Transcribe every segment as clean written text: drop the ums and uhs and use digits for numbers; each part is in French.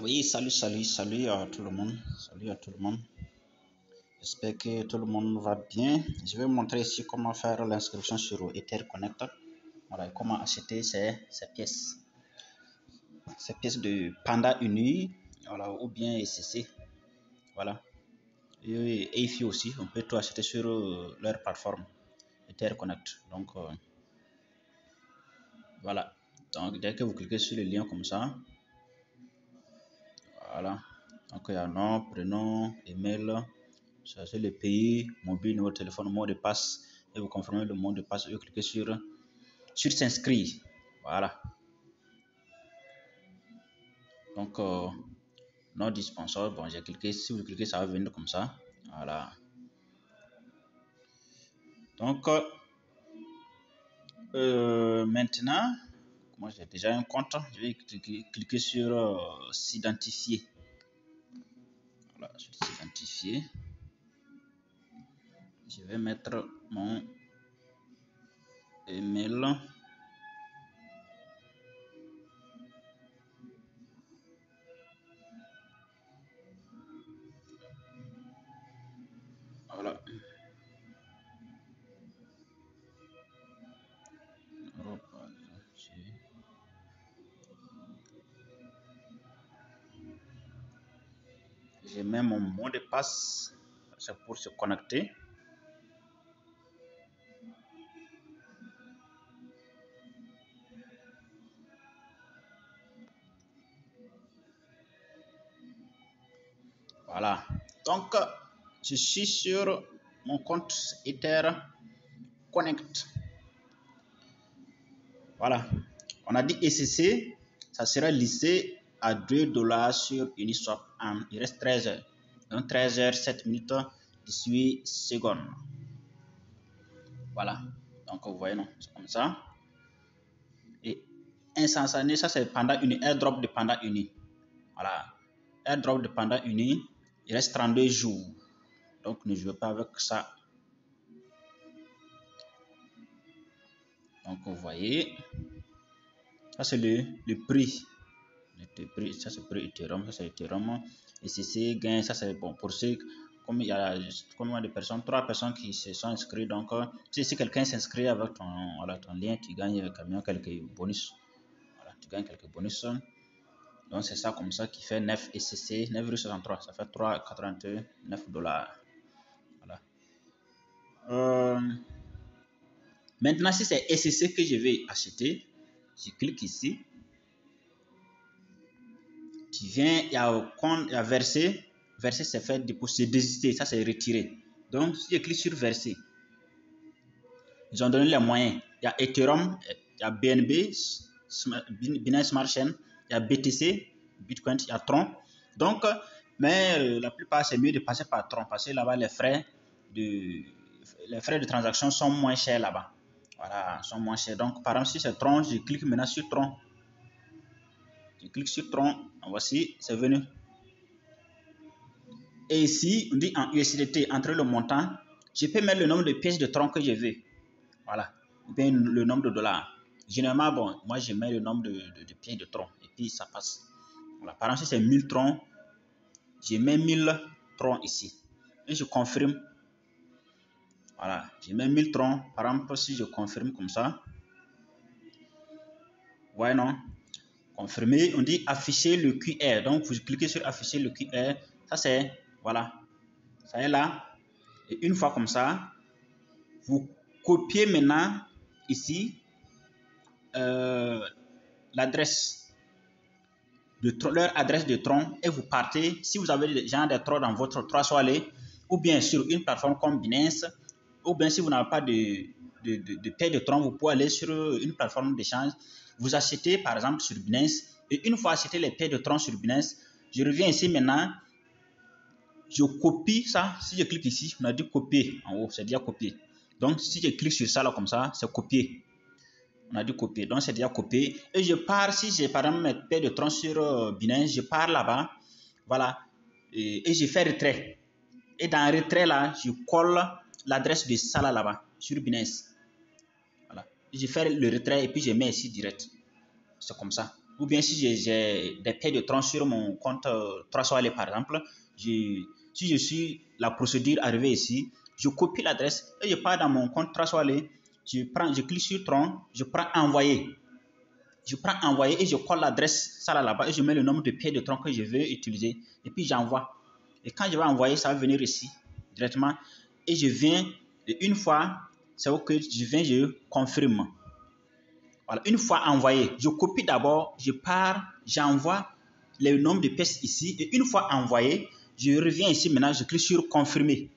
Oui, salut à tout le monde. Salut à tout le monde. J'espère que tout le monde va bien. Je vais vous montrer ici comment faire l'inscription sur EtherConnect. Voilà, comment acheter ces pièces de Panda Uni, voilà, ou bien ECC. Voilà. Et EFI aussi, on peut tout acheter sur leur plateforme EtherConnect. Donc, voilà. Donc, dès que vous cliquez sur le lien comme ça, voilà. Donc, il y a nom, prénom, email. Cherchez le pays, mobile, numéro de téléphone, mot de passe et vous confirmez le mot de passe et vous cliquez sur s'inscrire. Voilà. Donc, non dispenseur, bon, j'ai cliqué. Si vous cliquez, ça va venir comme ça. Voilà. Donc, maintenant, moi j'ai déjà un compte. Je vais cliquer sur s'identifier. Voilà, sur s'identifier. Je vais mettre mon email. Voilà. Je mets mon mot de passe. C'est pour se connecter. Voilà. Donc, je suis sur mon compte Ether Connect. Voilà. On a dit ECC, ça sera lissé à $2 sur Uniswap. Il reste 13 heures. Donc 13 heures, 7 minutes, 18 secondes. Voilà. Donc, vous voyez, non, c'est comme ça. Et instantané, ça c'est Panda Uni, airdrop de Panda Uni. Voilà. Airdrop de Panda Uni, il reste 32 jours. Donc, ne jouez pas avec ça. Donc, vous voyez, ça c'est le prix. Ça c'est prix Ethereum, ça c'est Ethereum. Et c'est gain, ça c'est bon pour ceux, comme il y a combien de personnes, 3 personnes qui se sont inscrites. Donc, si quelqu'un s'inscrit avec ton lien, tu gagnes quelques bonus. Voilà, tu gagnes quelques bonus. Donc, c'est ça comme ça qui fait 9 ECC, 9,63. Ça fait $3,89. Voilà. Maintenant, si c'est ECC que je vais acheter, je clique ici. Tu viens, il y a verser. Verser, c'est fait déposer, désister. Ça, c'est retirer. Donc, si je clique sur verser, ils ont donné les moyens. Il y a Ethereum, il y a BNB, Binance Smart Chain, il y a BTC, Bitcoin, il y a Tron. Donc, mais la plupart, c'est mieux de passer par Tron parce que là-bas, les frais de transaction sont moins chers là-bas. Voilà, sont moins chers. Donc, par exemple, si c'est Tron, je clique maintenant sur Tron. Je clique sur Tron. Voici, c'est venu. Et ici, on dit en USDT, entre le montant, je peux mettre le nombre de pièces de Tron que je veux. Voilà. Ou bien le nombre de dollars. Généralement, bon, moi, je mets le nombre de pièces de Tron. Et puis, ça passe. Voilà. Par exemple, si c'est 1000 Tron, je mets 1000 Tron ici. Et je confirme. Voilà. Je mets 1000 Tron. Par exemple, si je confirme comme ça. Ouais, non. Confirmer. On dit afficher le QR. Donc, vous cliquez sur afficher le QR. Ça, c'est, voilà. Ça est là. Et une fois comme ça, vous copiez maintenant ici l'adresse leur adresse de Tron et vous partez. Si vous avez des gens de Tron dans votre Trust Wallet ou bien sur une plateforme comme Binance, ou bien si vous n'avez pas de paie de Tron, vous pouvez aller sur une plateforme d'échange. Vous achetez par exemple sur Binance et une fois acheté les paies de Tron sur Binance, je reviens ici maintenant. Je copie ça. Si je clique ici, on a dit copier en haut, c'est déjà copié. Donc, si je clique sur ça là comme ça, c'est copier. On a dit copier. Donc, c'est déjà copié. Et je pars, si j'ai par exemple mes paires de Tron sur Binance, je pars là-bas. Voilà. Et je fais retrait. Et dans retrait là, je colle l'adresse de ça là-bas sur Binance. Voilà. Je fais le retrait et puis je mets ici direct. C'est comme ça. ou bien si j'ai des pieds de tronc sur mon compte 300 allées par exemple, si je suis la procédure arrivée ici, je copie l'adresse et je pars dans mon compte 300 allées, je clique sur tronc, je prends envoyer. Je prends envoyer et je colle l'adresse, ça là-bas, et je mets le nombre de pieds de tronc que je veux utiliser, et puis j'envoie. Et quand je vais envoyer, ça va venir ici, directement, et je viens, une fois, c'est OK, je viens, je confirme. Voilà, une fois envoyé, je copie d'abord, je pars, j'envoie le nombre de pièces ici, et une fois envoyé, je reviens ici maintenant, je clique sur confirmer.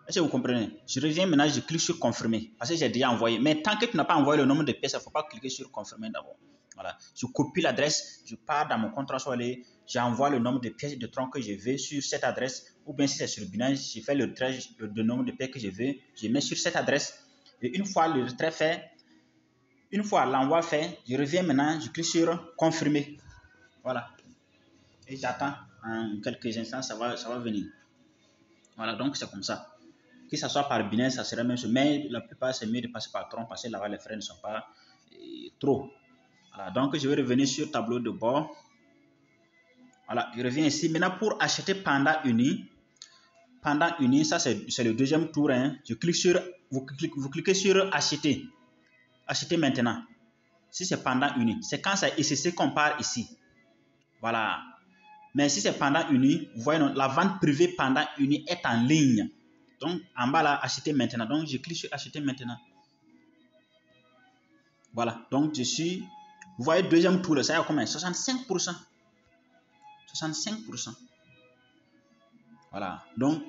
Est-ce que vous comprenez? Je reviens maintenant, je clique sur confirmer parce que j'ai déjà envoyé. Mais tant que tu n'as pas envoyé le nombre de pièces, il ne faut pas cliquer sur confirmer d'abord. Voilà. Je copie l'adresse, je pars dans mon contrat soleil, j'envoie le nombre de pièces de tronc que je veux sur cette adresse. Ou bien si c'est sur Binance, je fais le retrait de nombre de pièces que je veux, je mets sur cette adresse. Et une fois le retrait fait, une fois l'envoi fait, je reviens maintenant, je clique sur confirmer. Voilà. Et j'attends en quelques instants, ça va venir. Voilà, donc c'est comme ça. Que ce soit par Binance, ça serait même chose. Mais la plupart, c'est mieux de passer par Tron parce que là-bas, les frais ne sont pas trop. Voilà, donc je vais revenir sur tableau de bord. Voilà, je reviens ici. Maintenant, pour acheter Panda Uni, ça c'est le deuxième tour. Hein. Vous cliquez sur acheter. Acheter maintenant. Si c'est Panda Uni, c'est quand c'est ECC qu'on part ici. Voilà. Mais si c'est Panda Uni, vous voyez, la vente privée Panda Uni est en ligne. Donc, en bas là, acheter maintenant. Donc, je clique sur acheter maintenant. Voilà. Donc, vous voyez, deuxième tour, ça y a combien? 65%. 65%. Voilà. Donc,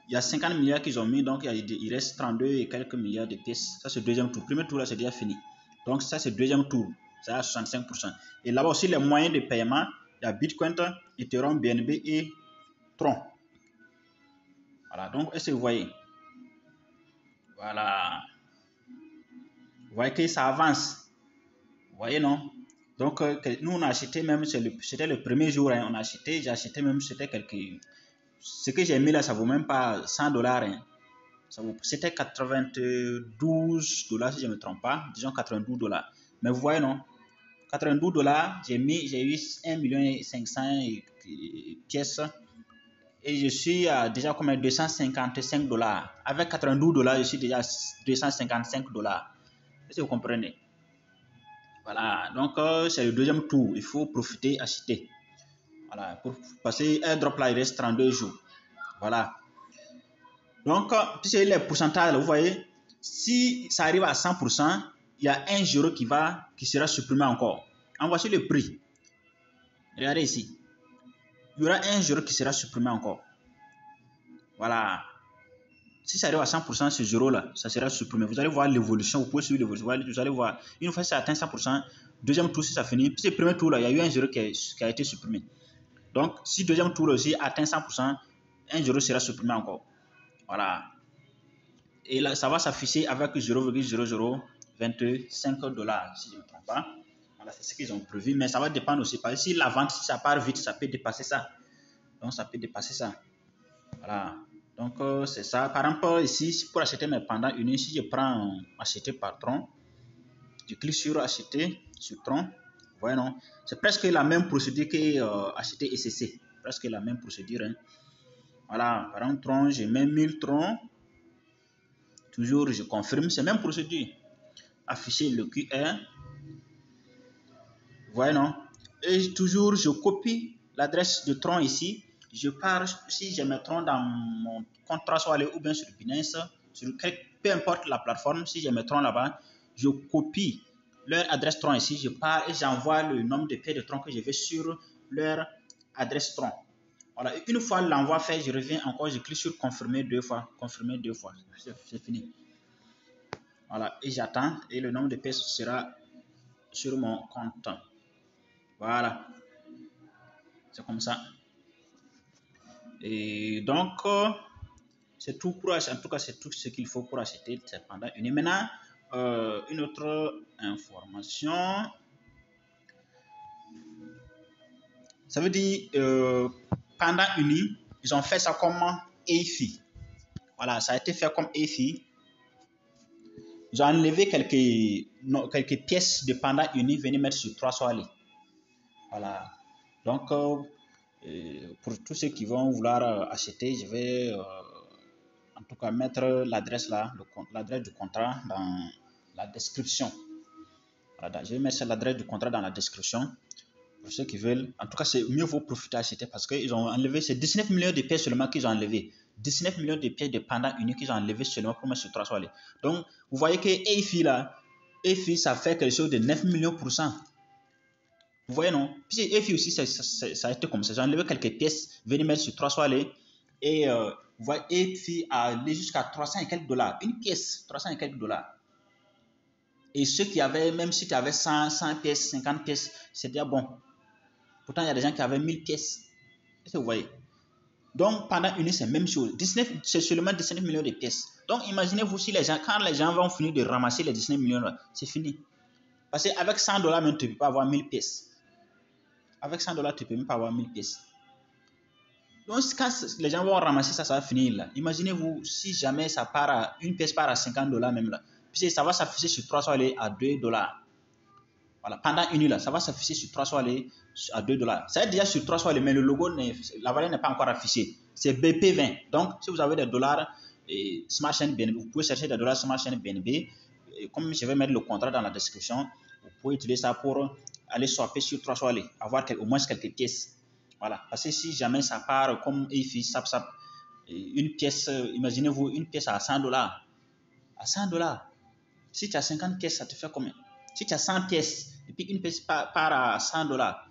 il y a 50 milliards qu'ils ont mis. Donc, il reste 32 et quelques milliards de pièces. Ça, c'est le deuxième tour. Premier tour, là, c'est déjà fini. Donc, ça, c'est le deuxième tour. Ça a 65%. Et là-bas aussi, les moyens de paiement, il y a Bitcoin, Ethereum, BNB et Tron. Voilà. Donc, est-ce que vous voyez? Voilà. Vous voyez que ça avance. Vous voyez, non? Donc, nous, on a acheté même, c'était le premier jour, hein, on a acheté, j'ai acheté même, c'était ce que j'ai mis là, ça vaut même pas 100 $. Hein. C'était 92 $ si je ne me trompe pas, disons 92 $. Mais vous voyez, non? 92 $, j'ai eu 1 500 000 pièces et je suis à déjà comme 255 $. Avec 92 $, je suis déjà à 255 $. Est-ce que vous comprenez? Voilà, donc c'est le deuxième tour. Il faut profiter, acheter. Voilà, pour passer airdrop là, il reste 32 jours. Voilà. Donc, puisque les pourcentages, vous voyez, si ça arrive à 100%, il y a 1 euro qui sera supprimé encore. En voici le prix. Regardez ici. Il y aura 1 euro qui sera supprimé encore. Voilà. Si ça arrive à 100%, ce euro-là, ça sera supprimé. Vous allez voir l'évolution. Vous pouvez suivre l'évolution. Vous allez voir. Une fois que ça atteint 100%, deuxième tour, si ça finit, puis le premier tour-là, il y a eu 1 euro qui a été supprimé. Donc, si le deuxième tour aussi atteint 100%, 1 euro sera supprimé encore. Voilà. Et là, ça va s'afficher avec 0,0025 $, si je ne me trompe pas. Voilà, c'est ce qu'ils ont prévu. Mais ça va dépendre aussi. Parce que si la vente, si ça part vite, ça peut dépasser ça. Donc, ça peut dépasser ça. Voilà. Donc, c'est ça. Par exemple, ici, pour acheter mes Panda Uni, si je prends acheter par Tron, je clique sur acheter sur Tron. Vous voyez, non? C'est presque la même procédure que acheter ECC. Presque la même procédure. Hein. Voilà. Par exemple, Tron, je mets 1000 Tron. Toujours, je confirme. C'est la même procédure. Afficher le QR. Vous voyez, non? Et toujours, je copie l'adresse de Tron ici. Je pars, si j'ai mes Tron dans mon compte 300 ou bien sur Binance, peu importe la plateforme, si j'ai mes Tron là-bas, je copie leur adresse Tron ici, je pars et j'envoie le nombre de pieds de Tron que je veux sur leur adresse Tron. Voilà, et une fois l'envoi fait, je reviens encore, je clique sur confirmer 2 fois, c'est fini. Voilà, et j'attends et le nombre de pièces sera sur mon compte. Voilà, c'est comme ça. Et donc, c'est tout pour acheter. En tout cas, c'est tout ce qu'il faut pour acheter Panda Uni. Maintenant, une autre information. Ça veut dire, Panda Uni, ils ont fait ça comme EFI. Voilà, ça a été fait comme EFI. Ils ont enlevé quelques pièces de Panda Uni, venir mettre sur 300 allées. Voilà. Donc, pour tous ceux qui vont vouloir acheter, je vais en tout cas mettre l'adresse là, l'adresse du contrat dans la description. Voilà, je vais mettre l'adresse du contrat dans la description. Pour ceux qui veulent, en tout cas, c'est mieux vaut profiter acheter parce qu'ils ont enlevé, c'est 19 millions de pièces seulement qu'ils ont enlevé. 19 millions de pièces de pendant unique qu'ils ont enlevé seulement pour mettre sur 3 allées. Donc, vous voyez que EFI là, EFI ça fait quelque chose de 9 millions pour cent. Vous voyez non? Puis EFI aussi, ça a été comme ça. J'ai enlevé quelques pièces, venir mettre sur 3 allées. Et vous voyez, EFI a allé jusqu'à 300 et quelques dollars. Une pièce, 300 et quelques dollars. Et ceux qui avaient, même si tu avais 100 pièces, 50 pièces, c'était bon. Pourtant, il y a des gens qui avaient 1000 pièces. Est-ce que vous voyez? Donc, pendant une, c'est la même chose. 19, c'est seulement 19 millions de pièces. Donc, imaginez-vous si les gens, quand les gens vont finir de ramasser les 19 millions, c'est fini. Parce qu'avec 100 dollars, même, tu ne peux pas avoir 1000 pièces. Avec 100 dollars, tu ne peux même pas avoir 1000 pièces. Donc, quand les gens vont ramasser ça, ça va finir là. Imaginez-vous si jamais ça part à, une pièce part à 50 dollars même là. Puis ça va s'afficher sur 300 aller à 2 dollars. Voilà, pendant une nuit là, ça va s'afficher sur 300 aller à 2 dollars. Ça va être déjà sur 300 aller, mais le logo, la valeur n'est pas encore affichée. C'est BP20. Donc, si vous avez des dollars Smart Chain BNB, vous pouvez chercher des dollars Smart Chain BNB. Et comme je vais mettre le contrat dans la description, vous pouvez utiliser ça pour aller swapper sur 300 aller, avoir au moins quelques pièces. Voilà, parce que si jamais ça part comme EFI, SAP, une pièce, imaginez-vous une pièce à 100 dollars. À 100 dollars. Si tu as 50 pièces, ça te fait combien? Si tu as 100 pièces, et puis une pièce part à 100 dollars,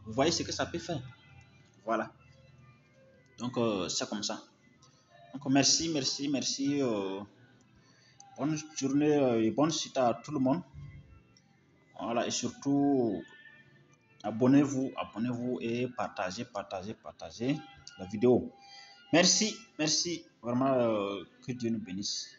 vous voyez ce que ça peut faire. Voilà. Donc, c'est comme ça. Donc, merci. Bonne journée et bonne suite à tout le monde. Voilà, et surtout, abonnez-vous et partagez la vidéo. Merci. Vraiment, que Dieu nous bénisse.